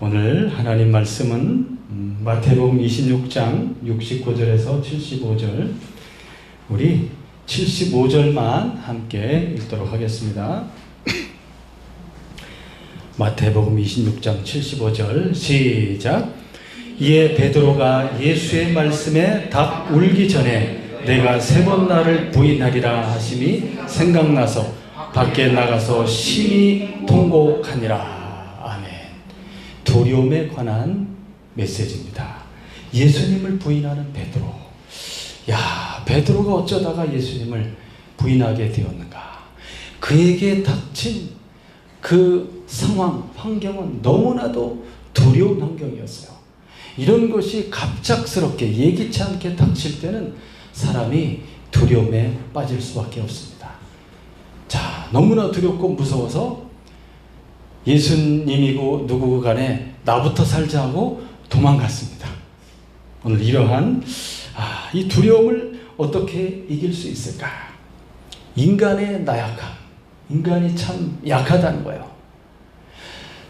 오늘 하나님 말씀은 마태복음 26장 69절에서 75절, 우리 75절만 함께 읽도록 하겠습니다. 마태복음 26장 75절 시작. 이에 베드로가 예수의 말씀에 닭 울기 전에 내가 3번 나를 부인하리라 하심이 생각나서 밖에 나가서 심히 통곡하니라. 아멘. 두려움에 관한 메시지입니다. 예수님을 부인하는 베드로. 야, 베드로가 어쩌다가 예수님을 부인하게 되었는가? 그에게 닥친 그 상황, 환경은 너무나도 두려운 환경이었어요. 이런 것이 갑작스럽게 예기치 않게 닥칠 때는 사람이 두려움에 빠질 수밖에 없습니다. 자, 너무나 두렵고 무서워서 예수님이고 누구 간에 나부터 살자 하고 도망갔습니다. 오늘 이러한 이 두려움을 어떻게 이길 수 있을까? 인간의 나약함, 인간이 참 약하다는 거예요.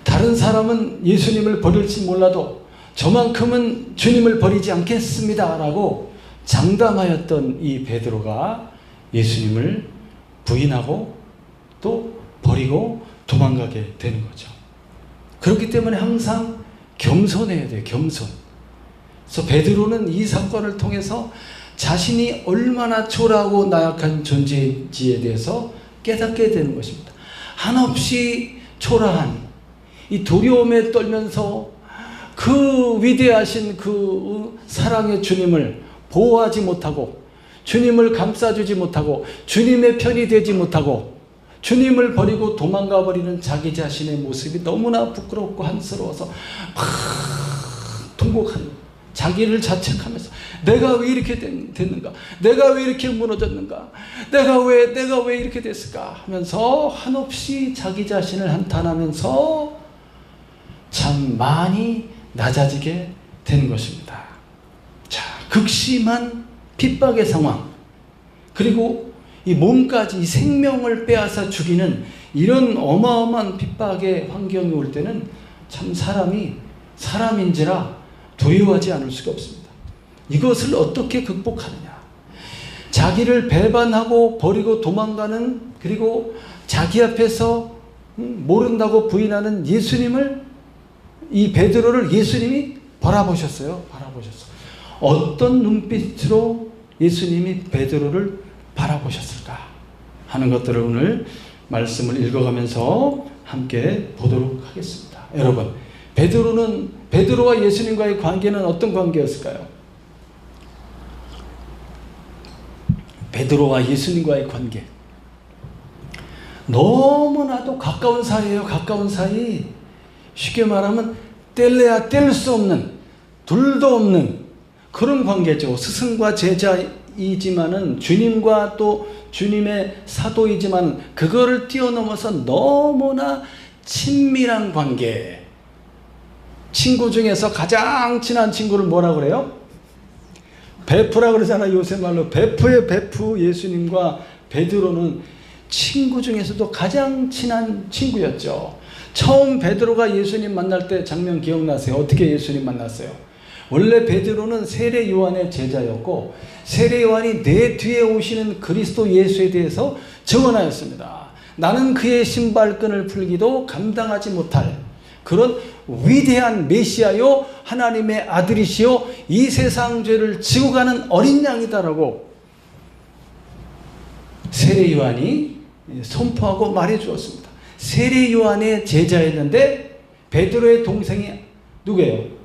다른 사람은 예수님을 버릴지 몰라도 저만큼은 주님을 버리지 않겠습니다 라고 장담하였던 이 베드로가 예수님을 부인하고 또 버리고 도망가게 되는 거죠. 그렇기 때문에 항상 겸손해야 돼요. 겸손. 그래서 베드로는 이 사건을 통해서 자신이 얼마나 초라하고 나약한 존재인지에 대해서 깨닫게 되는 것입니다. 한없이 초라한 이 두려움에 떨면서 그 위대하신 그 사랑의 주님을 보호하지 못하고, 주님을 감싸주지 못하고, 주님의 편이 되지 못하고, 주님을 버리고 도망가 버리는 자기 자신의 모습이 너무나 부끄럽고 한스러워서 막 통곡하는, 자기를 자책하면서 내가 왜 이렇게 됐는가? 내가 왜 이렇게 무너졌는가? 내가 왜 이렇게 됐을까? 하면서 한없이 자기 자신을 한탄하면서 참 많이 낮아지게 되는 것입니다. 자, 극심한 핍박의 상황, 그리고 이 몸까지, 이 생명을 빼앗아 죽이는 이런 어마어마한 핍박의 환경이 올 때는 참 사람이 사람인지라 두려워하지 않을 수가 없습니다. 이것을 어떻게 극복하느냐? 자기를 배반하고 버리고 도망가는, 그리고 자기 앞에서 모른다고 부인하는 예수님을, 이 베드로를 예수님이 바라보셨어요. 어떤 눈빛으로 예수님이 베드로를 바라보셨을까 하는 것들을 오늘 말씀을 읽어가면서 함께 보도록 하겠습니다. 여러분, 베드로와 예수님과의 관계는 어떤 관계였을까요? 베드로와 예수님과의 관계, 너무나도 가까운 사이예요. 가까운 사이. 쉽게 말하면 뗄래야 뗄 수 없는, 둘도 없는 그런 관계죠. 스승과 제자이지만은, 주님과 또 주님의 사도이지만, 그거를 뛰어넘어서 너무나 친밀한 관계. 친구 중에서 가장 친한 친구를 뭐라 그래요? 베프라 그러잖아요. 요새 말로 베프의 베프. 예수님과 베드로는 친구 중에서도 가장 친한 친구였죠. 처음 베드로가 예수님 만날 때 장면 기억나세요? 어떻게 예수님 만났어요? 원래 베드로는 세례 요한의 제자였고, 세례 요한이 내 뒤에 오시는 그리스도 예수에 대해서 증언하였습니다. 나는 그의 신발끈을 풀기도 감당하지 못할 그런 위대한 메시아요, 하나님의 아들이시요, 이 세상 죄를 지고 가는 어린 양이다라고 세례 요한이 선포하고 말해 주었습니다. 세례 요한의 제자였는데 베드로의 동생이 누구예요?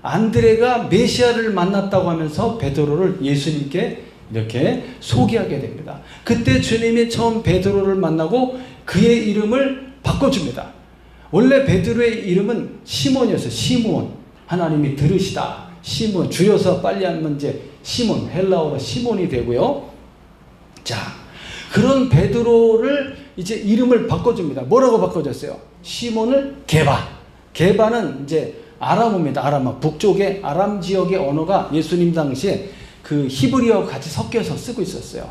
안드레가 메시아를 만났다고 하면서 베드로를 예수님께 이렇게 소개하게 됩니다. 그때 주님이 처음 베드로를 만나고 그의 이름을 바꿔줍니다. 원래 베드로의 이름은 시몬이었어요. 시몬. 하나님이 들으시다. 시몬. 줄여서 빨리 하면 이제 시몬. 헬라어로 시몬이 되고요. 자, 그런 베드로를 이제 이름을 바꿔줍니다. 뭐라고 바꿔줬어요? 시몬을 게바. 게바는 이제 아람어입니다. 아람어. 북쪽의 아람 지역의 언어가 예수님 당시에 그 히브리어와 같이 섞여서 쓰고 있었어요.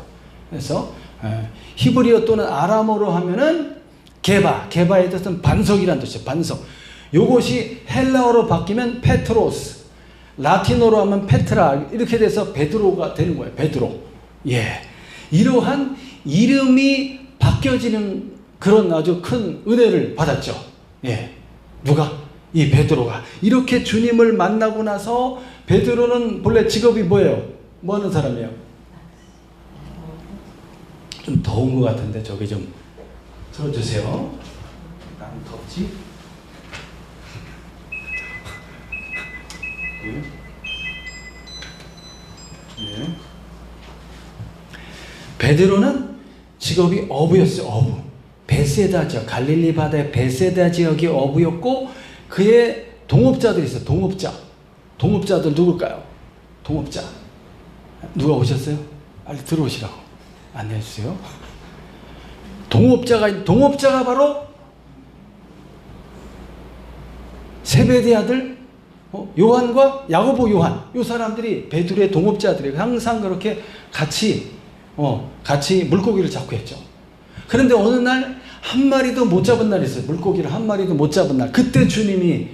그래서 히브리어 또는 아람어로 하면은 게바의 뜻은 반석이라는 뜻이에요. 반석. 요것이 헬라어로 바뀌면 페트로스, 라틴어로 하면 페트라, 이렇게 돼서 베드로가 되는 거예요. 베드로. 예. 이러한 이름이 바뀌어지는 그런 아주 큰 은혜를 받았죠. 예. 누가? 이 베드로가. 이렇게 주님을 만나고 나서 베드로는 본래 직업이 뭐예요? 뭐 하는 사람이에요? 좀 더운 것 같은데 저기 좀 틀어주세요. 난 덥지? 예. 예. 베드로는 직업이 어부였어요. 어부. 베세다 지역, 갈릴리 바다의 베세다 지역이 어부였고 그의 동업자들이 있어요. 동업자들 누굴까요? 동업자. 누가 오셨어요? 빨리 들어오시라고 안내해 주세요. 동업자가 바로 같이 아들 요한과 야고보 요한, 요 사람들이 베드로의 동업자들이에요. 항상 그렇게 같이 물고기를 잡고 했죠. 그런데 어느 날 한 마리도 못 잡은 날이 있어요. 물고기를 한 마리도 못 잡은 날. 그때 주님이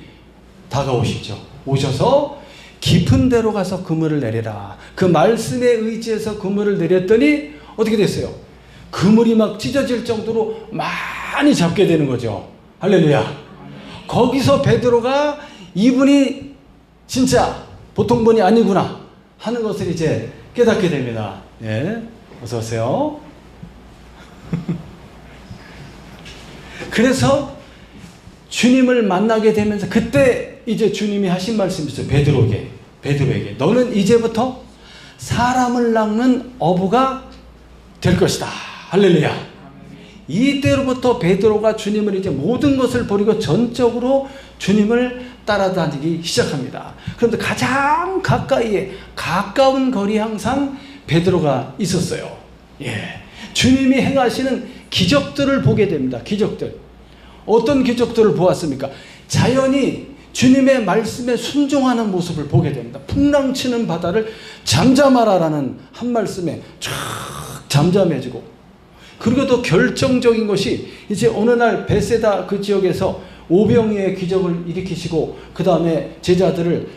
다가오시죠. 오셔서 깊은 데로 가서 그물을 내려라. 그 말씀에 의지해서 그물을 내렸더니 어떻게 됐어요? 그물이 막 찢어질 정도로 많이 잡게 되는 거죠. 할렐루야. 거기서 베드로가 이분이 진짜 보통 분이 아니구나 하는 것을 이제 깨닫게 됩니다. 예, 어서 오세요. 그래서 주님을 만나게 되면서 그때 이제 주님이 하신 말씀이 있어요. 베드로에게 너는 이제부터 사람을 낚는 어부가 될 것이다. 할렐루야. 이때로부터 베드로가 주님을 이제 모든 것을 버리고 전적으로 주님을 따라다니기 시작합니다. 그런데 가장 가까운 거리에 항상 베드로가 있었어요. 예. 주님이 행하시는 기적들을 보게 됩니다. 기적들. 어떤 기적들을 보았습니까? 자연이 주님의 말씀에 순종하는 모습을 보게 됩니다. 풍랑치는 바다를 잠잠하라라는 한 말씀에 쫙 잠잠해지고, 그리고 또 결정적인 것이 이제 어느 날 베세다 그 지역에서 오병이의 기적을 일으키시고 그 다음에 제자들을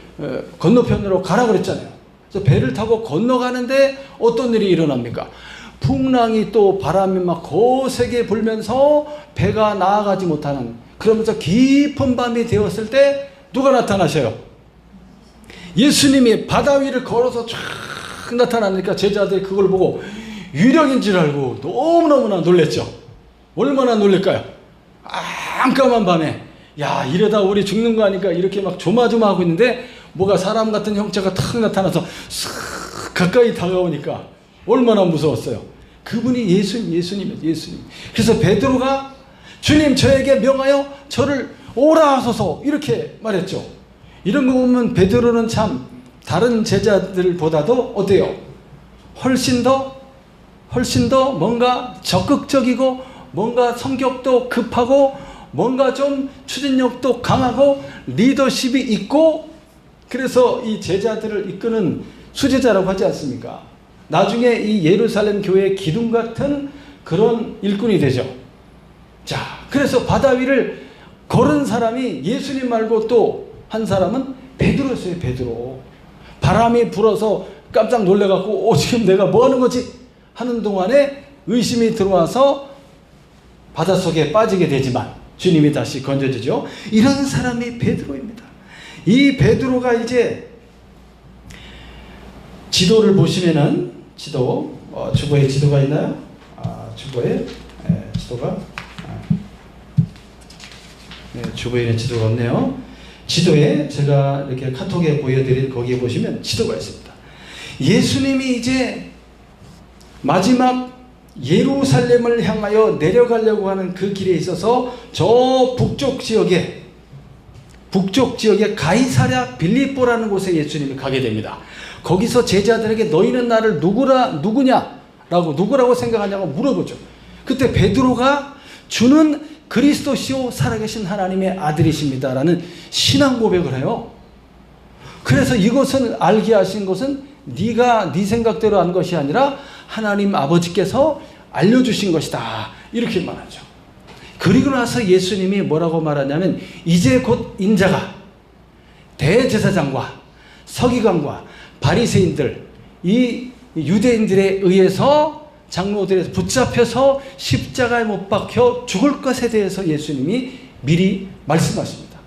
건너편으로 가라 그랬잖아요. 그래서 배를 타고 건너가는데 어떤 일이 일어납니까? 풍랑이 또 바람이 막 거세게 불면서 배가 나아가지 못하는, 그러면서 깊은 밤이 되었을 때 누가 나타나셔요? 예수님이 바다 위를 걸어서 쫙 나타나니까 제자들이 그걸 보고 유령인 줄 알고 너무너무나 놀랬죠. 얼마나 놀랄까요? 깜깜한 밤에 야 이러다 우리 죽는 거 아니까 이렇게 막 조마조마하고 있는데 뭐가 사람 같은 형체가 탁 나타나서 슥 가까이 다가오니까 얼마나 무서웠어요. 그분이 예수님. 그래서 베드로가 주님 저에게 명하여 저를 오라 하소서 이렇게 말했죠. 이런 거 보면 베드로는 참 다른 제자들보다도 어때요? 훨씬 더 뭔가 적극적이고 뭔가 성격도 급하고 뭔가 좀 추진력도 강하고 리더십이 있고, 그래서 이 제자들을 이끄는 수제자라고 하지 않습니까? 나중에 이 예루살렘 교회의 기둥 같은 그런 일꾼이 되죠. 자, 그래서 바다 위를 걸은 사람이 예수님 말고 또 한 사람은 베드로였어요. 베드로. 바람이 불어서 깜짝 놀래갖고 지금 내가 뭐 하는 거지? 하는 동안에 의심이 들어와서 바닷속에 빠지게 되지만 주님이 다시 건져주죠. 이런 사람이 베드로입니다. 이 베드로가 이제 지도를 보시면은 주보에 지도가 있나요? 주보에 지도가 주보에는 지도가 없네요. 지도에 제가 이렇게 카톡에 보여드린 거기에 보시면 지도가 있습니다. 예수님이 이제 마지막 예루살렘을 향하여 내려가려고 하는 그 길에 있어서 저 북쪽 지역에 가이사랴 빌립보라는 곳에 예수님이 가게 됩니다. 거기서 제자들에게 너희는 나를 누구라고 생각하냐고 물어보죠. 그때 베드로가 주는 그리스도시요 살아계신 하나님의 아들이십니다라는 신앙 고백을 해요. 그래서 이것은 알게 하신 것은 네가 네 생각대로 한 것이 아니라 하나님 아버지께서 알려주신 것이다 이렇게 말하죠. 그리고 나서 예수님이 뭐라고 말하냐면 이제 곧 인자가 대제사장과 서기관과 바리새인들, 이 유대인들에 의해서 장로들에서 붙잡혀서 십자가에 못 박혀 죽을 것에 대해서 예수님이 미리 말씀하십니다.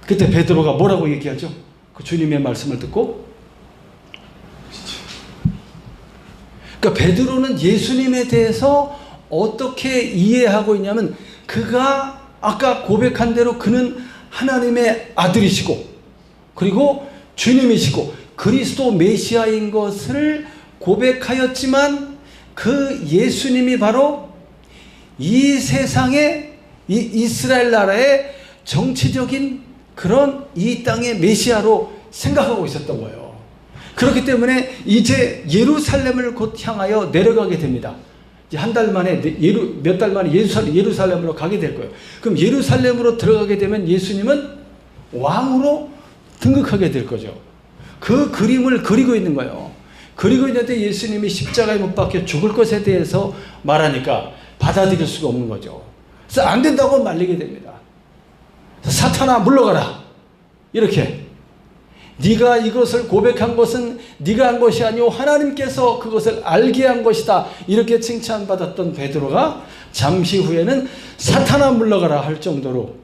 그때 베드로가 뭐라고 얘기하죠? 그 주님의 말씀을 듣고, 그러니까 베드로는 예수님에 대해서 어떻게 이해하고 있냐면, 그가 아까 고백한 대로 그는 하나님의 아들이시고 그리고 주님이시고 그리스도 메시아인 것을 고백하였지만, 그 예수님이 바로 이 세상의, 이 이스라엘 나라의 정치적인 그런 이 땅의 메시아로 생각하고 있었던 거예요. 그렇기 때문에 이제 예루살렘을 곧 향하여 내려가게 됩니다. 이제 한 달 만에, 몇 달 만에 예루살렘으로 가게 될 거예요. 그럼 예루살렘으로 들어가게 되면 예수님은 왕으로 등극하게 될 거죠. 그 그림을 그리고 있는 거예요. 그리고 있는데 예수님이 십자가에 못 박혀 죽을 것에 대해서 말하니까 받아들일 수가 없는 거죠. 그래서 안 된다고 말리게 됩니다. 사탄아 물러가라, 이렇게. 네가 이것을 고백한 것은 네가 한 것이 아니오 하나님께서 그것을 알게 한 것이다, 이렇게 칭찬받았던 베드로가 잠시 후에는 사탄아 물러가라 할 정도로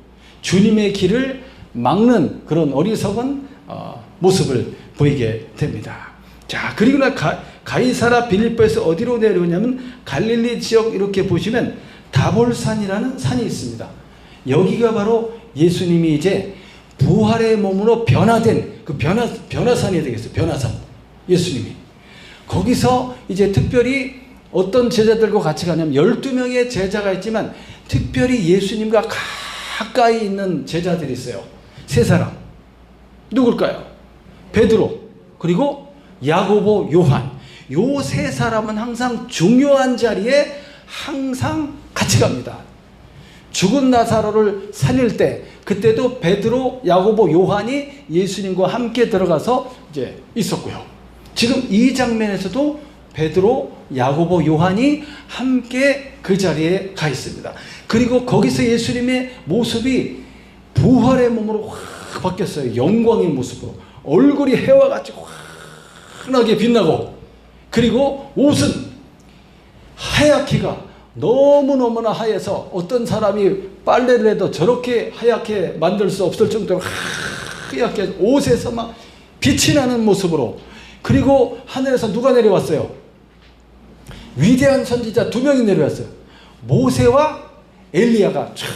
주님의 길을 막는 그런 어리석은 모습을 보이게 됩니다. 자, 그리고 나 가이사라 빌립보에서 어디로 내려오냐면 갈릴리 지역, 이렇게 보시면 다볼산이라는 산이 있습니다. 여기가 바로 예수님이 이제 부활의 몸으로 변화된 그 변화산이 되겠어요. 변화산. 예수님이 거기서 이제 특별히 어떤 제자들과 같이 가냐면 12명의 제자가 있지만 특별히 예수님과 가까이 있는 제자들이 있어요. 세 사람. 누굴까요? 베드로, 그리고 야고보, 요한. 요 세 사람은 항상 중요한 자리에 항상 같이 갑니다. 죽은 나사로를 살릴 때, 그때도 베드로, 야고보, 요한이 예수님과 함께 들어가서 이제 있었고요. 지금 이 장면에서도 베드로, 야고보, 요한이 함께 그 자리에 가 있습니다. 그리고 거기서 예수님의 모습이 부활의 몸으로 확 바뀌었어요. 영광의 모습으로. 얼굴이 해와 같이 환하게 빛나고, 그리고 옷은 하얗기가 너무너무나 하얘서 어떤 사람이 빨래를 해도 저렇게 하얗게 만들 수 없을 정도로 하얗게 옷에서 막 빛이 나는 모습으로. 그리고 하늘에서 누가 내려왔어요? 위대한 선지자 2명이 내려왔어요. 모세와 엘리야가 쫙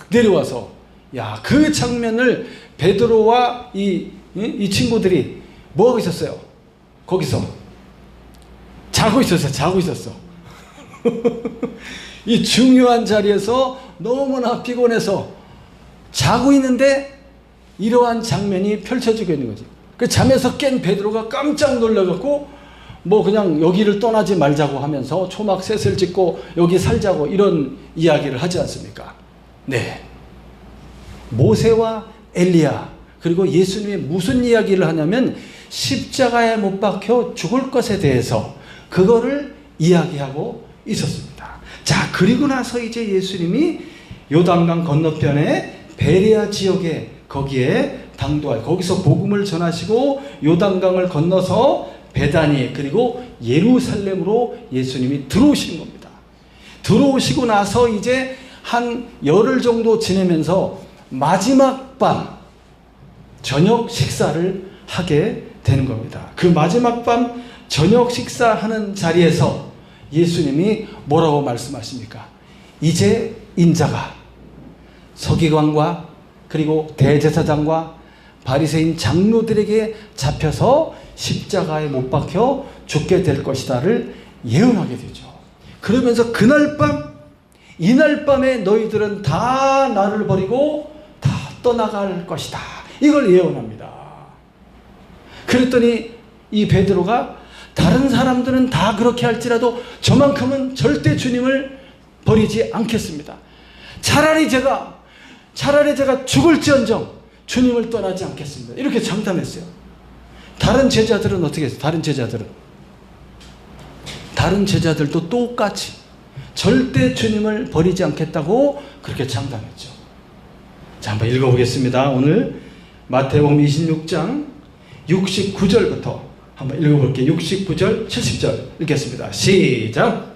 내려와서, 야, 그 장면을 베드로와 이 친구들이 뭐 하고 있었어요? 거기서 자고 있었어. 이 중요한 자리에서 너무나 피곤해서 자고 있는데 이러한 장면이 펼쳐지고 있는 거지. 그 잠에서 깬 베드로가 깜짝 놀라갖고 뭐 그냥 여기를 떠나지 말자고 하면서 초막 셋을 짓고 여기 살자고 이런 이야기를 하지 않습니까? 네. 모세와 엘리야, 그리고 예수님이 무슨 이야기를 하냐면 십자가에 못 박혀 죽을 것에 대해서 그거를 이야기하고 있었습니다. 자, 그리고 나서 이제 예수님이 요단강 건너편에 베레아 지역에 거기에 당도할, 거기서 복음을 전하시고 요단강을 건너서 베다니, 그리고 예루살렘으로 예수님이 들어오시는 겁니다. 들어오시고 나서 이제 한 열흘 정도 지내면서 마지막 밤 저녁 식사를 하게 되는 겁니다. 그 마지막 밤 저녁 식사하는 자리에서 예수님이 뭐라고 말씀하십니까? 이제 인자가 서기관과 그리고 대제사장과 바리새인 장로들에게 잡혀서 십자가에 못 박혀 죽게 될 것이다를 예언하게 되죠. 그러면서 그날 밤, 이날 밤에 너희들은 다 나를 버리고 다 떠나갈 것이다, 이걸 예언합니다. 그랬더니 이 베드로가 다른 사람들은 다 그렇게 할지라도 저만큼은 절대 주님을 버리지 않겠습니다. 차라리 제가 죽을지언정 주님을 떠나지 않겠습니다, 이렇게 장담했어요. 다른 제자들은 어떻게 했어요? 다른 제자들도 똑같이 절대 주님을 버리지 않겠다고 그렇게 장담했죠. 자, 한번 읽어보겠습니다. 오늘 마태복음 26장 69절부터 한번 읽어볼게요. 69절, 70절 읽겠습니다. 시작.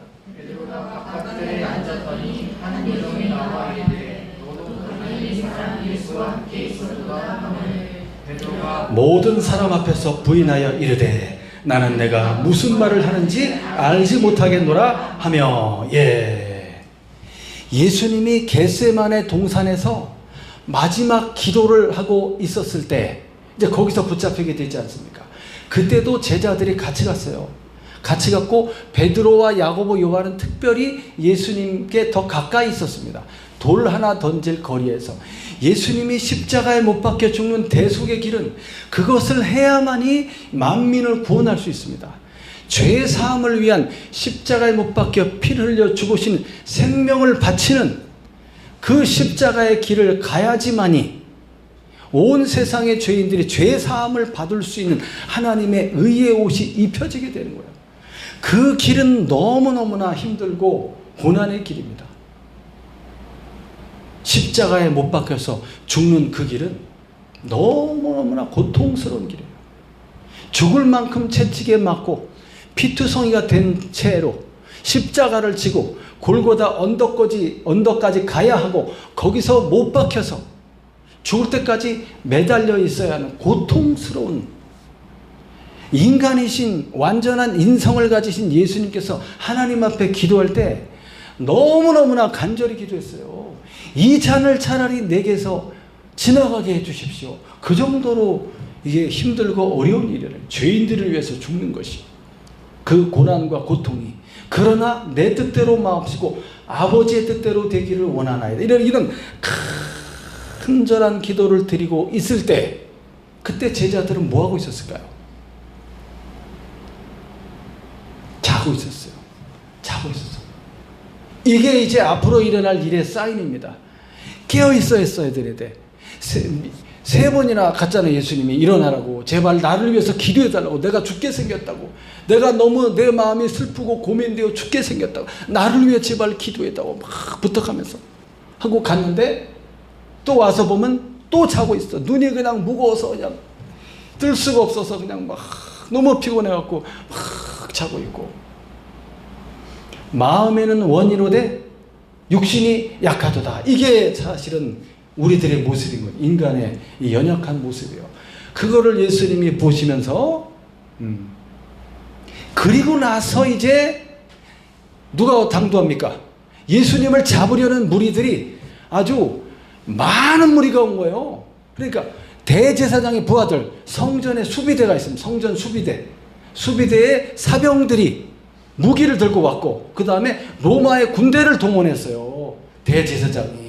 모든 사람 앞에서 부인하여 이르되 나는 내가 무슨 말을 하는지 알지 못하겠노라 하며. 예수님이 겟세마네 동산에서 마지막 기도를 하고 있었을 때 이제 거기서 붙잡히게 되지 않습니까? 그때도 제자들이 같이 갔어요. 같이 갔고 베드로와 야고보, 요한은 특별히 예수님께 더 가까이 있었습니다. 돌 하나 던질 거리에서. 예수님이 십자가에 못 박혀 죽는 대속의 길은 그것을 해야만이 만민을 구원할 수 있습니다. 죄 사함을 위한 십자가에 못 박혀 피를 흘려 죽으신 생명을 바치는 그 십자가의 길을 가야지만이 온 세상의 죄인들이 죄 사함을 받을 수 있는 하나님의 의의 옷이 입혀지게 되는 거예요. 그 길은 너무너무나 힘들고 고난의 길입니다. 십자가에 못 박혀서 죽는 그 길은 너무너무나 고통스러운 길이에요. 죽을 만큼 채찍에 맞고 피투성이가 된 채로 십자가를 지고 골고다 언덕까지 가야 하고 거기서 못 박혀서 죽을 때까지 매달려 있어야 하는 고통스러운, 인간이신 완전한 인성을 가지신 예수님께서 하나님 앞에 기도할 때 너무너무나 간절히 기도했어요. 이 잔을 차라리 내게서 지나가게 해주십시오. 그 정도로 이게 힘들고 어려운 일이에요. 죄인들을 위해서 죽는 것이, 그 고난과 고통이. 그러나 내 뜻대로 마옵시고 아버지의 뜻대로 되기를 원하나이다. 이런 큰절한 기도를 드리고 있을 때, 그때 제자들은 뭐하고 있었을까요? 자고 있었어요. 자고 있었어요. 이게 이제 앞으로 일어날 일의 사인입니다. 깨어있어 했어야 되는데 세 번이나 갔잖아요. 예수님이 일어나라고, 제발 나를 위해서 기도해달라고, 내가 죽게 생겼다고, 내가 너무 내 마음이 슬프고 고민되어 죽게 생겼다고, 나를 위해 제발 기도해달라고 막 부탁하면서 하고 갔는데 또 와서 보면 또 자고 있어. 눈이 그냥 무거워서 그냥 뜰 수가 없어서 그냥 막 너무 피곤해갖고 막 자고 있고, 마음에는 원이로되 육신이 약하도다. 이게 사실은 우리들의 모습인 거예요. 인간의 이 연약한 모습이에요. 그거를 예수님이 보시면서 그리고 나서 이제 누가 당도합니까? 예수님을 잡으려는 무리들이 아주 많은 무리가 온 거예요. 그러니까 대제사장의 부하들, 성전에 수비대가 있습니다. 성전 수비대의 사병들이 무기를 들고 왔고, 그 다음에 로마의 군대를 동원했어요. 대제사장이.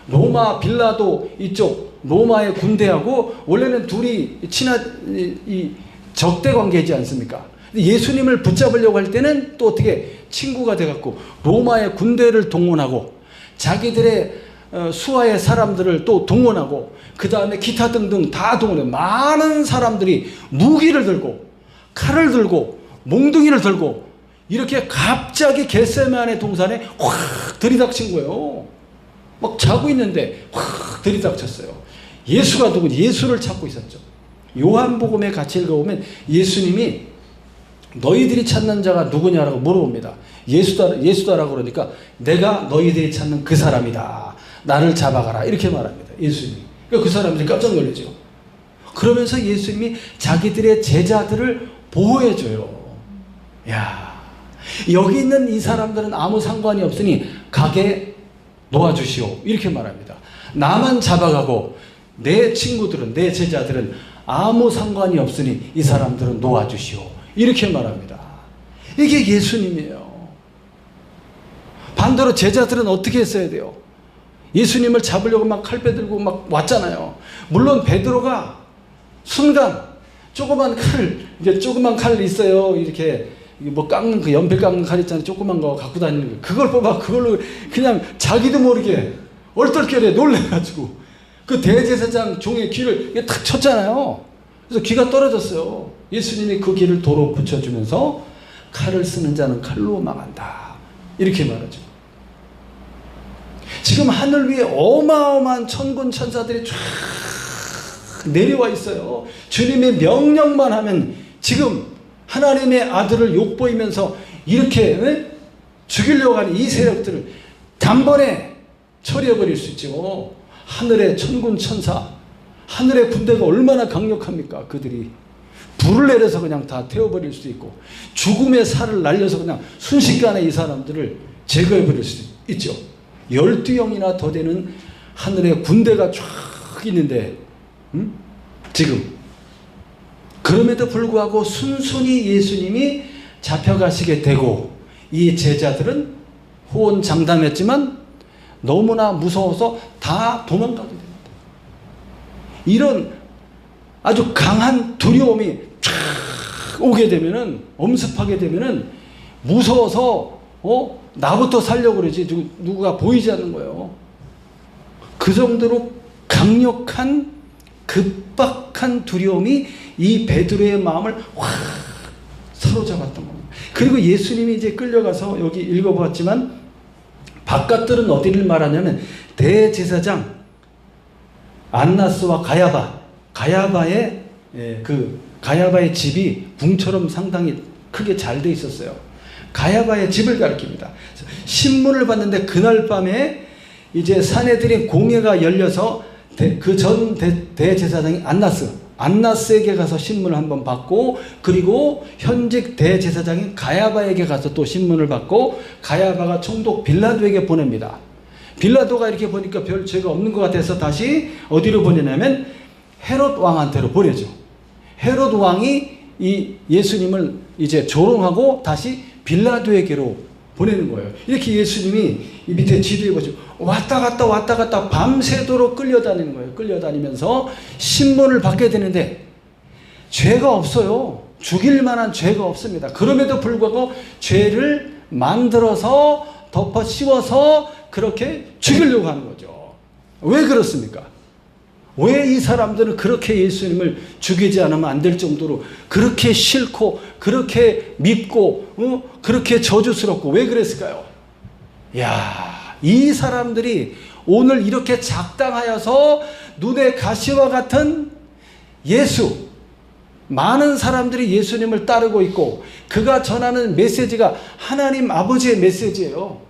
로마 빌라도 이쪽 로마의 군대하고 원래는 둘이 이 적대 관계이지 않습니까? 예수님을 붙잡으려고 할 때는 또 어떻게 친구가 돼갖고 로마의 군대를 동원하고 자기들의 수하의 사람들을 또 동원하고 그 다음에 기타 등등 다 동원해. 많은 사람들이 무기를 들고 칼을 들고 몽둥이를 들고 이렇게 갑자기 겟세마네 동산에 확 들이닥친 거예요. 막 자고 있는데 확 들이닥쳤어요. 예수가 누구지? 예수를 찾고 있었죠. 요한복음에 같이 읽어보면 예수님이 너희들이 찾는 자가 누구냐라고 물어봅니다. 예수다라고 그러니까 내가 너희들이 찾는 그 사람이다. 나를 잡아가라. 이렇게 말합니다. 예수님이. 그러니까 그 사람들이 깜짝 놀라죠. 그러면서 예수님이 자기들의 제자들을 보호해줘요. 야, 여기 있는 이 사람들은 아무 상관이 없으니 가게 놓아주시오. 이렇게 말합니다. 나만 잡아가고 내 친구들은, 내 제자들은 아무 상관이 없으니 이 사람들은 놓아주시오. 이렇게 말합니다. 이게 예수님이에요. 반대로 제자들은 어떻게 했어야 돼요? 예수님을 잡으려고 막 칼배 들고 막 왔잖아요. 물론 베드로가 순간 조그만 칼 있어요. 이렇게 뭐 깎는 그 연필 깎는 칼 있잖아요. 조그만 거 갖고 다니는 거. 그걸 뽑아 그걸로 그냥 자기도 모르게 얼떨결에 놀래가지고 그 대제사장 종의 귀를 탁 쳤잖아요. 그래서 귀가 떨어졌어요. 예수님이 그 귀를 도로 붙여주면서 칼을 쓰는 자는 칼로 망한다. 이렇게 말하죠. 지금 하늘 위에 어마어마한 천군 천사들이 쫙 내려와 있어요. 주님의 명령만 하면 지금 하나님의 아들을 욕보이면서 이렇게 죽이려고 하는 이 세력들을 단번에 처리해버릴 수 있죠. 하늘의 천군 천사, 하늘의 군대가 얼마나 강력합니까? 그들이 불을 내려서 그냥 다 태워버릴 수 있고 죽음의 살을 날려서 그냥 순식간에 이 사람들을 제거해버릴 수 있죠. 12형이나 더 되는 하늘의 군대가 쫙 있는데 지금 그럼에도 불구하고 순순히 예수님이 잡혀가시게 되고 이 제자들은 호언장담했지만 너무나 무서워서 다 도망가게 됩니다. 이런 아주 강한 두려움이 쫙 오게 되면은, 엄습하게 되면은 무서워서 나부터 살려고 그러지 누가 보이지 않는 거예요. 그 정도로 강력한 급박한 두려움이 이 베드로의 마음을 확 사로잡았던 겁니다. 그리고 예수님이 이제 끌려가서 여기 읽어봤지만 바깥들은 어디를 말하냐면 대제사장 안나스와 가야바의 집이 궁처럼 상당히 크게 잘 돼 있었어요. 가야바의 집을 가리킵니다. 신문을 봤는데 그날 밤에 이제 사내들인 공회가 열려서 그 전 대제사장이 안나스에게 가서 신문을 한번 받고, 그리고 현직 대제사장인 가야바에게 가서 또 신문을 받고, 가야바가 총독 빌라도에게 보냅니다. 빌라도가 이렇게 보니까 별 죄가 없는 것 같아서 다시 어디로 보내냐면 헤롯 왕한테로 보내죠. 헤롯 왕이 이 예수님을 이제 조롱하고 다시 빌라도에게로 보내는 거예요. 이렇게 예수님이 이 밑에 지도에 보죠. 왔다 갔다 밤새도록 끌려다니는 거예요. 끌려다니면서 신문을 받게 되는데 죄가 없어요. 죽일 만한 죄가 없습니다. 그럼에도 불구하고 죄를 만들어서 덮어 씌워서 그렇게 죽이려고 하는 거죠. 왜 그렇습니까? 왜 이 사람들은 그렇게 예수님을 죽이지 않으면 안 될 정도로 그렇게 싫고 그렇게 밉고 그렇게 저주스럽고 왜 그랬을까요? 이 사람들이 오늘 이렇게 작당하여서 눈에 가시와 같은 예수, 많은 사람들이 예수님을 따르고 있고 그가 전하는 메시지가 하나님 아버지의 메시지예요.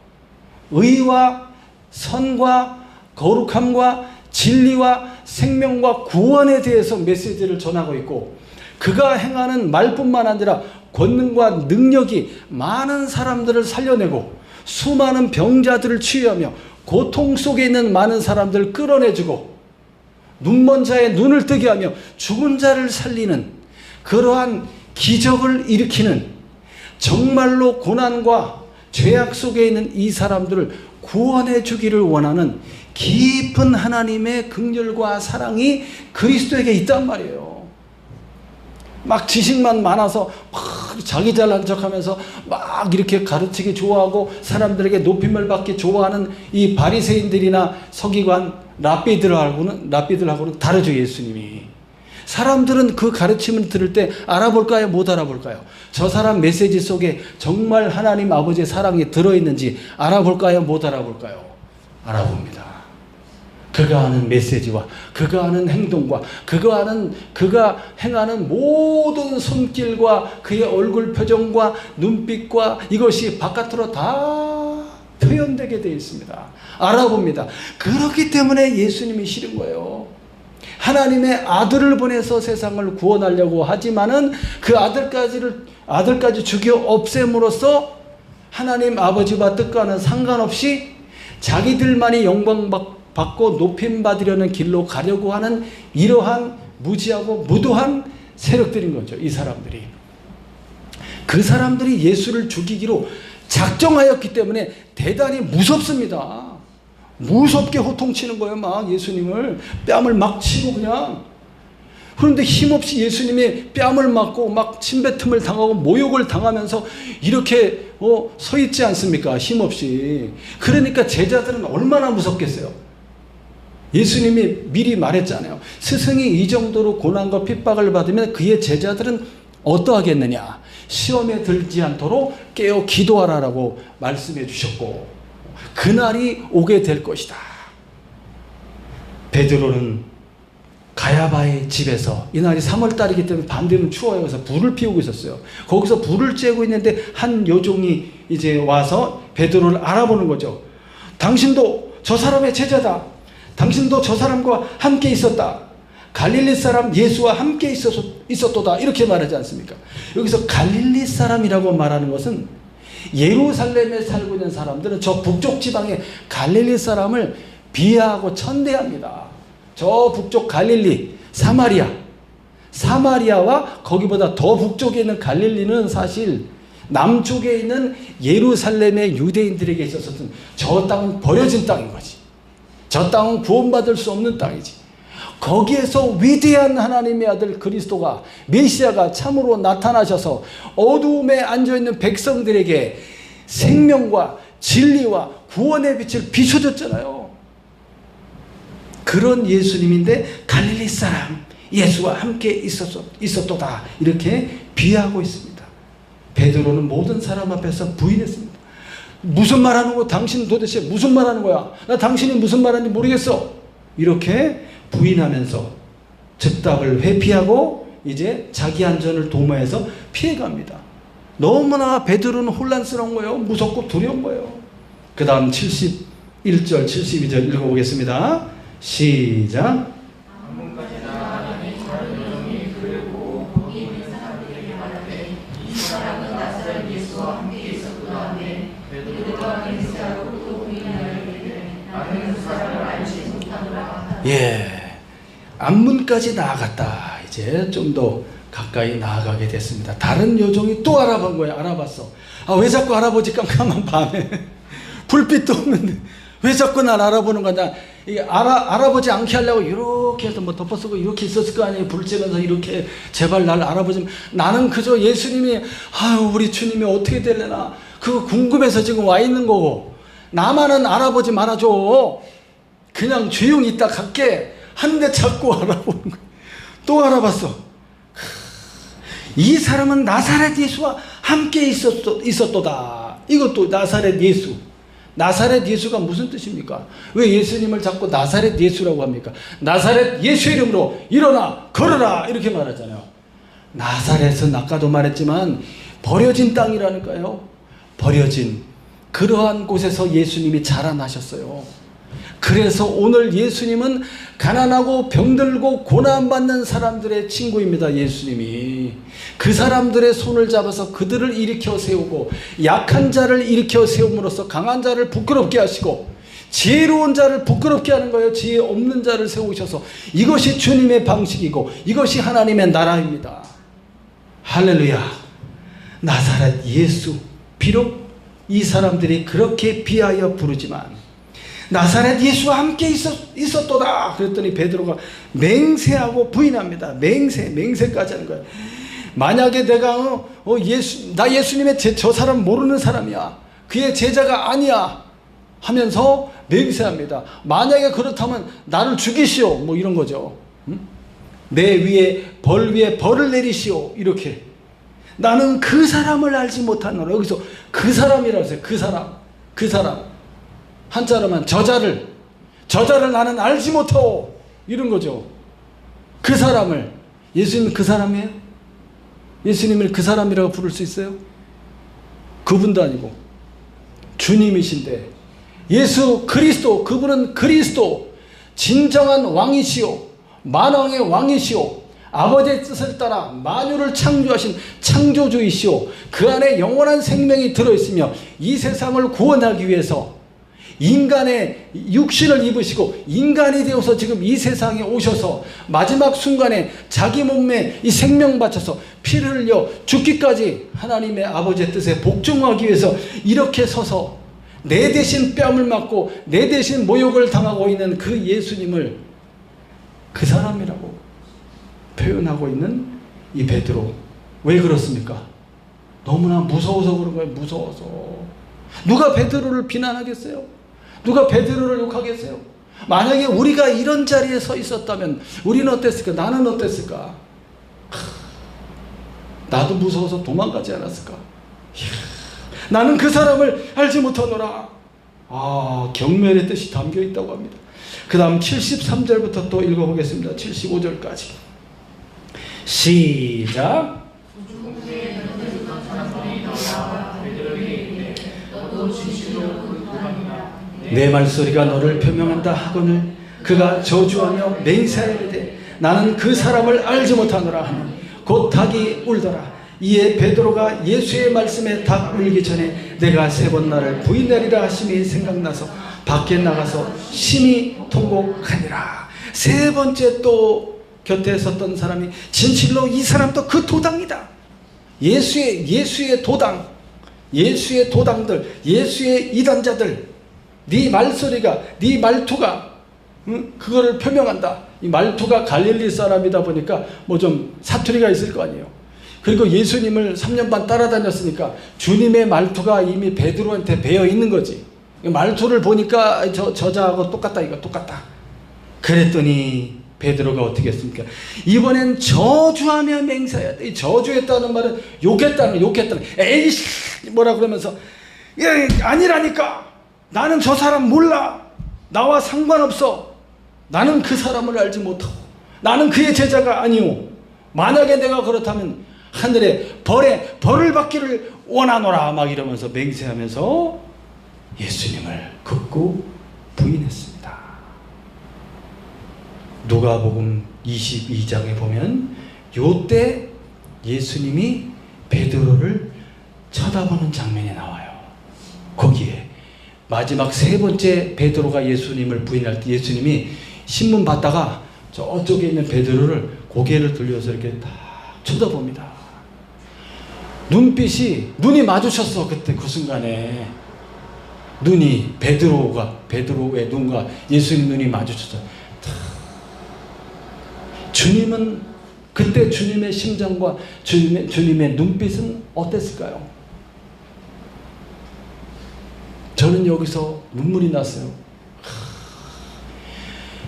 의와 선과 거룩함과 진리와 생명과 구원에 대해서 메시지를 전하고 있고, 그가 행하는 말뿐만 아니라 권능과 능력이 많은 사람들을 살려내고 수많은 병자들을 치유하며 고통 속에 있는 많은 사람들을 끌어내주고 눈먼 자의 눈을 뜨게 하며 죽은 자를 살리는 그러한 기적을 일으키는, 정말로 고난과 죄악 속에 있는 이 사람들을 구원해 주기를 원하는 깊은 하나님의 긍휼과 사랑이 그리스도에게 있단 말이에요. 막 지식만 많아서 막 자기 잘난 척하면서 막 이렇게 가르치기 좋아하고 사람들에게 높임을 받기 좋아하는 이 바리새인들이나 서기관 랍비들하고는 다르죠. 예수님이 사람들은 그 가르침을 들을 때 알아볼까요? 못 알아볼까요? 저 사람 메시지 속에 정말 하나님 아버지의 사랑이 들어있는지 알아볼까요? 못 알아볼까요? 알아봅니다. 그가 하는 메시지와 그가 하는 행동과 그가 행하는 모든 손길과 그의 얼굴 표정과 눈빛과 이것이 바깥으로 다 표현되게 되어 있습니다. 알아봅니다. 그렇기 때문에 예수님이 싫은 거예요. 하나님의 아들을 보내서 세상을 구원하려고 하지만은 그 아들까지 죽여 없앰으로써 하나님 아버지와 뜻과는 상관없이 자기들만이 영광받고 높임받으려는 길로 가려고 하는 이러한 무지하고 무도한 세력들인 거죠. 이 사람들이. 그 사람들이 예수를 죽이기로 작정하였기 때문에 대단히 무섭습니다. 무섭게 호통치는 거예요. 막 예수님을 뺨을 막 치고 그냥. 그런데 힘없이 예수님이 뺨을 맞고 막 침뱉음을 당하고 모욕을 당하면서 이렇게 서 있지 않습니까? 힘없이. 그러니까 제자들은 얼마나 무섭겠어요. 예수님이 미리 말했잖아요. 스승이 이 정도로 고난과 핍박을 받으면 그의 제자들은 어떠하겠느냐? 시험에 들지 않도록 깨어 기도하라라고 말씀해 주셨고, 그날이 오게 될 것이다. 베드로는 가야바의 집에서, 이날이 3월달이기 때문에 밤 되면 추워요. 그래서 불을 피우고 있었어요. 거기서 불을 쬐고 있는데 한 여종이 이제 와서 베드로를 알아보는 거죠. 당신도 저 사람의 제자다. 당신도 저 사람과 함께 있었다. 갈릴리 사람 예수와 함께 있었도다. 이렇게 말하지 않습니까? 여기서 갈릴리 사람이라고 말하는 것은 예루살렘에 살고 있는 사람들은 저 북쪽 지방의 갈릴리 사람을 비하하고 천대합니다. 저 북쪽 갈릴리, 사마리아와 거기보다 더 북쪽에 있는 갈릴리는 사실 남쪽에 있는 예루살렘의 유대인들에게 있어서는 저 땅은 버려진 땅인 거지. 저 땅은 구원받을 수 없는 땅이지. 거기에서 위대한 하나님의 아들 그리스도가, 메시아가 참으로 나타나셔서 어두움에 앉아있는 백성들에게 생명과 진리와 구원의 빛을 비춰줬잖아요. 그런 예수님인데 갈릴리 사람 예수와 함께 있었도다, 이렇게 비하하고 있습니다. 베드로는 모든 사람 앞에서 부인했습니다. 무슨 말하는 거야? 당신 도대체 무슨 말하는 거야? 나 당신이 무슨 말하는지 모르겠어. 이렇게 부인하면서 즉답을 회피하고 이제 자기 안전을 도모해서 피해갑니다. 너무나 베드로는 혼란스러운 거예요. 무섭고 두려운 거예요. 그 다음 71절 72절 읽어보겠습니다. 시작. 예, 앞문까지 나아갔다. 이제 좀 더 가까이 나아가게 됐습니다. 다른 여종이 또 알아본 거예요. 알아봤어. 아, 왜 자꾸 알아보지? 깜깜한 밤에 불빛도 없는데 왜 자꾸 날 알아보는 거냐? 이게 알아보지 않게 하려고 이렇게 해서 뭐 덮어쓰고 이렇게 있었을 거 아니에요. 불 쬐면서 이렇게 제발 날 알아보지. 나는 그저 예수님이, 아유 우리 주님이 어떻게 되려나 그거 궁금해서 지금 와 있는 거고, 나만은 알아보지 말아줘. 그냥 조용히 있다 갈게 하는데 자꾸 알아보는 거야. 또 알아봤어. 이 사람은 나사렛 예수와 함께 있었도다. 이것도 나사렛 예수. 나사렛 예수가 무슨 뜻입니까? 왜 예수님을 자꾸 나사렛 예수라고 합니까? 나사렛 예수 이름으로 일어나 걸어라 이렇게 말하잖아요. 나사렛은 아까도 말했지만 버려진 땅이라니까요. 버려진 그러한 곳에서 예수님이 자라나셨어요. 그래서 오늘 예수님은 가난하고 병들고 고난받는 사람들의 친구입니다. 예수님이 그 사람들의 손을 잡아서 그들을 일으켜 세우고, 약한 자를 일으켜 세움으로써 강한 자를 부끄럽게 하시고, 지혜로운 자를 부끄럽게 하는 거예요. 지혜 없는 자를 세우셔서. 이것이 주님의 방식이고 이것이 하나님의 나라입니다. 할렐루야. 나사렛 예수. 비록 이 사람들이 그렇게 비하여 부르지만 나사렛 예수와 함께 있었도다. 그랬더니 베드로가 맹세하고 부인합니다. 맹세까지 하는 거예요. 만약에 내가 나 예수님의 저 사람 모르는 사람이야, 그의 제자가 아니야 하면서 맹세합니다. 만약에 그렇다면 나를 죽이시오, 뭐 이런 거죠. 내 위에 벌을 내리시오. 이렇게 나는 그 사람을 알지 못하노라. 여기서 그 사람이라고 했어요. 그 사람 한자로만 저자를 나는 알지 못하오, 이런 거죠. 그 사람을. 예수님은 그 사람이에요? 예수님을 그 사람이라고 부를 수 있어요? 그분도 아니고 주님이신데, 예수 그리스도, 그분은 그리스도, 진정한 왕이시오, 만왕의 왕이시오, 아버지의 뜻을 따라 만유를 창조하신 창조주이시오, 그 안에 영원한 생명이 들어있으며 이 세상을 구원하기 위해서 인간의 육신을 입으시고 인간이 되어서 지금 이 세상에 오셔서 마지막 순간에 자기 몸에 이 생명 바쳐서 피를 흘려 죽기까지 하나님의 아버지의 뜻에 복종하기 위해서 이렇게 서서 내 대신 뺨을 맞고 내 대신 모욕을 당하고 있는 그 예수님을 그 사람이라고 표현하고 있는 이 베드로. 왜 그렇습니까? 너무나 무서워서 그런 거예요. 무서워서. 누가 베드로를 비난하겠어요? 누가 베드로를 욕하겠어요? 만약에 우리가 이런 자리에 서 있었다면 우리는 어땠을까? 나는 어땠을까? 나도 무서워서 도망가지 않았을까? 이야, 나는 그 사람을 알지 못하노라. 경멸의 뜻이 담겨 있다고 합니다. 그 다음 73절부터 또 읽어보겠습니다. 75절까지 시작. 내 말소리가 너를 표명한다 하거늘 그가 저주하며 맹세하되 나는 그 사람을 알지 못하노라 하니 곧 닭이 울더라. 이에 베드로가 예수의 말씀에 닭 울기 전에 내가 3번 나를 부인하리라 하심이 생각나서 밖에 나가서 심히 통곡하니라. 3번째 또 곁에 섰던 사람이 진실로 이 사람도 그 도당이다. 예수의 도당, 예수의 도당들, 예수의 이단자들, 네 말소리가, 네 말투가 그거를 표명한다. 이 말투가 갈릴리 사람이다 보니까 뭐 좀 사투리가 있을 거 아니에요. 그리고 예수님을 3년 반 따라다녔으니까 주님의 말투가 이미 베드로한테 배어 있는 거지. 말투를 보니까 저자하고 똑같다, 이거 똑같다. 그랬더니 베드로가 어떻게 했습니까? 이번엔 저주하며 맹세해야 돼. 저주했다는 말은 욕했다는, 에이씨 뭐라 그러면서 아니라니까. 나는 저 사람 몰라. 나와 상관없어. 나는 그 사람을 알지 못하고 나는 그의 제자가 아니오. 만약에 내가 그렇다면 하늘에 벌을 받기를 원하노라 막 이러면서 맹세하면서 예수님을 극구 부인했습니다. 누가복음 22장에 보면 요때 예수님이 베드로를 쳐다보는 장면이 나와요. 거기에 마지막 3번째 베드로가 예수님을 부인할 때 예수님이 신문 받다가 저쪽에 있는 베드로를 고개를 돌려서 이렇게 딱 쳐다봅니다. 눈이 마주쳤어. 그때 그 순간에 눈이 베드로의 눈과 예수님 눈이 마주쳤어. 주님은 그때 주님의 심정과 주님의 눈빛은 어땠을까요? 저는 여기서 눈물이 났어요.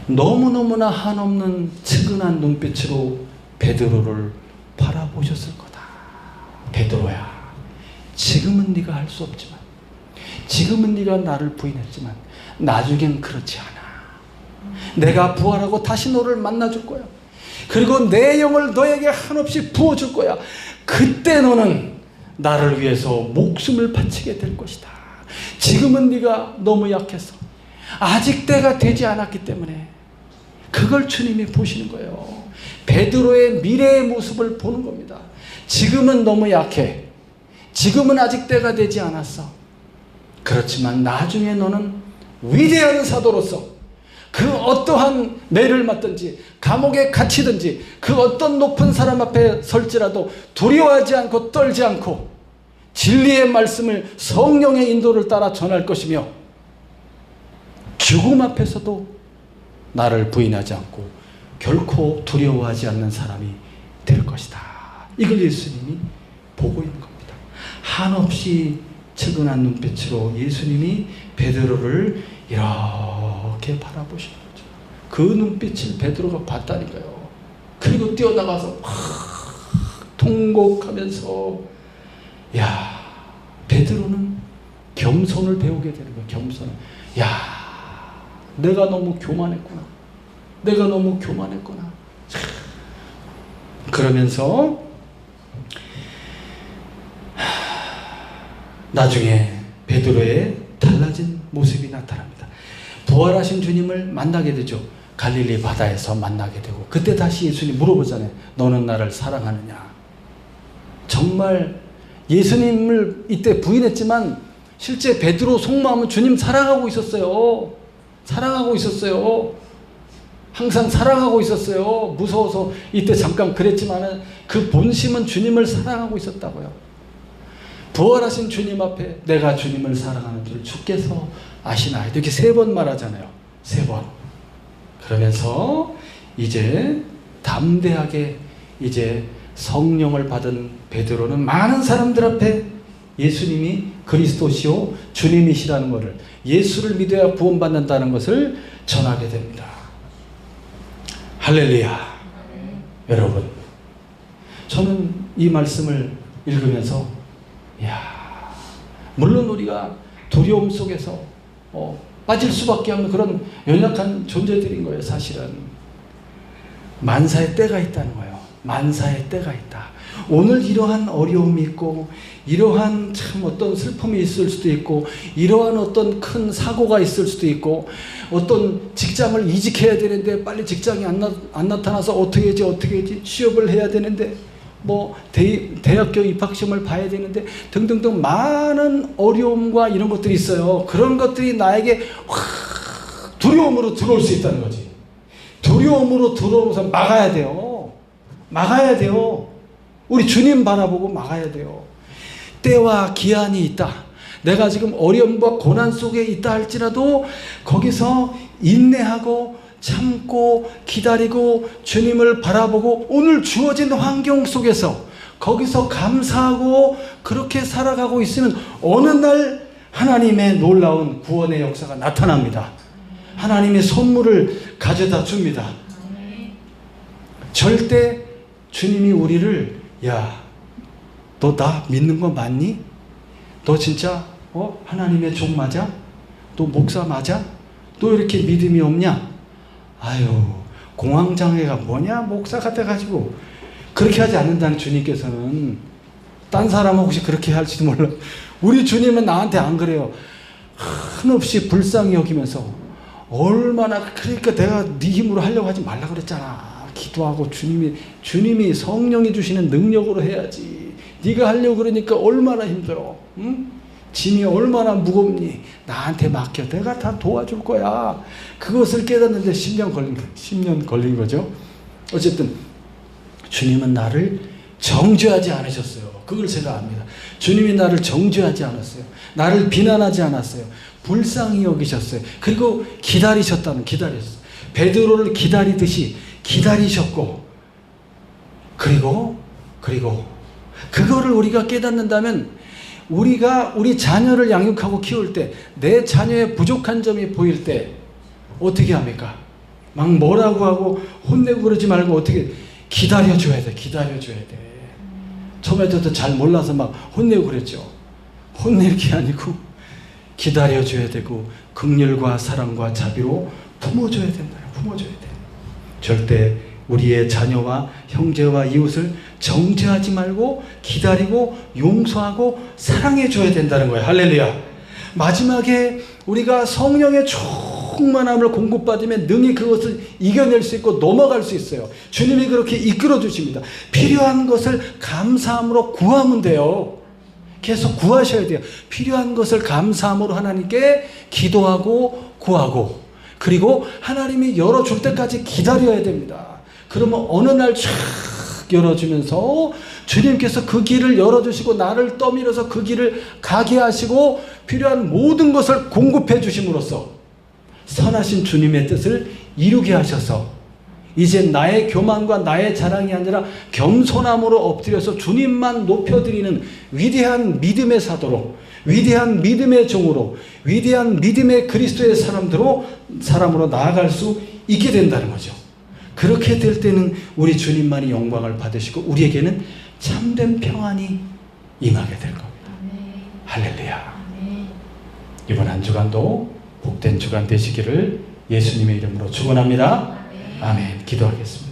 너무너무나 한없는 측은한 눈빛으로 베드로를 바라보셨을 거다. 베드로야, 지금은 네가 할 수 없지만, 지금은 네가 나를 부인했지만 나중엔 그렇지 않아. 내가 부활하고 다시 너를 만나줄 거야. 그리고 내 영을 너에게 한없이 부어줄 거야. 그때 너는 나를 위해서 목숨을 바치게 될 것이다. 지금은 네가 너무 약해서 아직 때가 되지 않았기 때문에 그걸 주님이 보시는 거예요. 베드로의 미래의 모습을 보는 겁니다. 지금은 너무 약해. 지금은 아직 때가 되지 않았어. 그렇지만 나중에 너는 위대한 사도로서 그 어떠한 매를 맞든지 감옥에 갇히든지 그 어떤 높은 사람 앞에 설지라도 두려워하지 않고 떨지 않고 진리의 말씀을 성령의 인도를 따라 전할 것이며 죽음 앞에서도 나를 부인하지 않고 결코 두려워하지 않는 사람이 될 것이다. 이걸 예수님이 보고 있는 겁니다. 한없이 측은한 눈빛으로 예수님이 베드로를 이렇게 바라보시는 거죠. 그 눈빛을 베드로가 봤다니까요. 그리고 뛰어나가서 통곡하면서 야, 베드로는 겸손을 배우게 되는 거예요. 겸손을. 야, 내가 너무 교만했구나. 내가 너무 교만했구나. 그러면서 나중에 베드로의 달라진 모습이 나타납니다. 부활하신 주님을 만나게 되죠. 갈릴리 바다에서 만나게 되고 그때 다시 예수님 물어보잖아요. 너는 나를 사랑하느냐? 정말 예수님을 이때 부인했지만 실제 베드로 속마음은 주님 사랑하고 있었어요. 사랑하고 있었어요. 항상 사랑하고 있었어요. 무서워서 이때 잠깐 그랬지만 그 본심은 주님을 사랑하고 있었다고요. 부활하신 주님 앞에 내가 주님을 사랑하는 줄 주께서 아시나요? 이렇게 3번 말하잖아요. 3번. 그러면서 이제 담대하게 이제 성령을 받은 베드로는 많은 사람들 앞에 예수님이 그리스도시요 주님이시라는 것을, 예수를 믿어야 구원받는다는 것을 전하게 됩니다. 할렐루야. 여러분, 저는 이 말씀을 읽으면서 이야, 물론 우리가 두려움 속에서 빠질 수밖에 없는 그런 연약한 존재들인 거예요. 사실은 만사의 때가 있다는 거예요. 만사의 때가 있다. 오늘 이러한 어려움이 있고 이러한 참 어떤 슬픔이 있을 수도 있고 이러한 어떤 큰 사고가 있을 수도 있고 어떤 직장을 이직해야 되는데 빨리 직장이 안 나타나서 어떻게 하지 취업을 해야 되는데 뭐 대학교 입학시험을 봐야 되는데 등등등 많은 어려움과 이런 것들이 있어요. 그런 것들이 나에게 확 두려움으로 들어올 수 있다는 거지. 두려움으로 들어오면서 막아야 돼요. 막아야 돼요. 우리 주님 바라보고 막아야 돼요. 때와 기한이 있다. 내가 지금 어려움과 고난 속에 있다 할지라도 거기서 인내하고 참고 기다리고 주님을 바라보고 오늘 주어진 환경 속에서 거기서 감사하고 그렇게 살아가고 있으면 어느 날 하나님의 놀라운 구원의 역사가 나타납니다. 하나님의 선물을 가져다 줍니다. 절대 주님이 우리를 야, 너 나 믿는 거 맞니? 너 진짜 하나님의 종 맞아? 너 목사 맞아? 너 이렇게 믿음이 없냐? 아유, 공황장애가 뭐냐? 목사가 돼가지고 그렇게 하지 않는다는 주님께서는. 딴 사람은 혹시 그렇게 할지도 몰라. 우리 주님은 나한테 안 그래요. 한없이 불쌍히 여기면서 얼마나, 그러니까 내가 네 힘으로 하려고 하지 말라 그랬잖아. 기도하고 주님이 성령이 주시는 능력으로 해야지. 네가 하려고 그러니까 얼마나 힘들어. 응? 짐이 얼마나 무겁니? 나한테 맡겨. 내가 다 도와줄 거야. 그것을 깨닫는데 10년 걸린 거죠. 어쨌든 주님은 나를 정죄하지 않으셨어요. 그걸 제가 압니다. 주님이 나를 정죄하지 않았어요. 나를 비난하지 않았어요. 불쌍히 여기셨어요. 그리고 기다리셨어요. 베드로를 기다리듯이 기다리셨고, 그리고 그거를 우리가 깨닫는다면 우리가 우리 자녀를 양육하고 키울 때 내 자녀의 부족한 점이 보일 때 어떻게 합니까? 막 뭐라고 하고 혼내고 그러지 말고 어떻게 기다려줘야 돼. 처음에 저도 잘 몰라서 막 혼내고 그랬죠. 혼낼 게 아니고 기다려줘야 되고 긍휼과 사랑과 자비로 품어줘야 된다. 절대 우리의 자녀와 형제와 이웃을 정죄하지 말고 기다리고 용서하고 사랑해줘야 된다는 거예요. 할렐루야. 마지막에 우리가 성령의 충만함을 공급받으면 능히 그것을 이겨낼 수 있고 넘어갈 수 있어요. 주님이 그렇게 이끌어 주십니다. 필요한 것을 감사함으로 구하면 돼요. 계속 구하셔야 돼요. 필요한 것을 감사함으로 하나님께 기도하고 구하고, 그리고 하나님이 열어줄 때까지 기다려야 됩니다. 그러면 어느 날 쫙 열어주면서 주님께서 그 길을 열어주시고 나를 떠밀어서 그 길을 가게 하시고 필요한 모든 것을 공급해 주심으로써 선하신 주님의 뜻을 이루게 하셔서 이제 나의 교만과 나의 자랑이 아니라 겸손함으로 엎드려서 주님만 높여드리는 위대한 믿음의 사도로, 위대한 믿음의 종으로, 위대한 믿음의 그리스도의 사람으로 나아갈 수 있게 된다는 거죠. 그렇게 될 때는 우리 주님만이 영광을 받으시고 우리에게는 참된 평안이 임하게 될 겁니다. 할렐루야. 이번 한 주간도 복된 주간 되시기를 예수님의 이름으로 축원합니다. 아멘. 기도하겠습니다.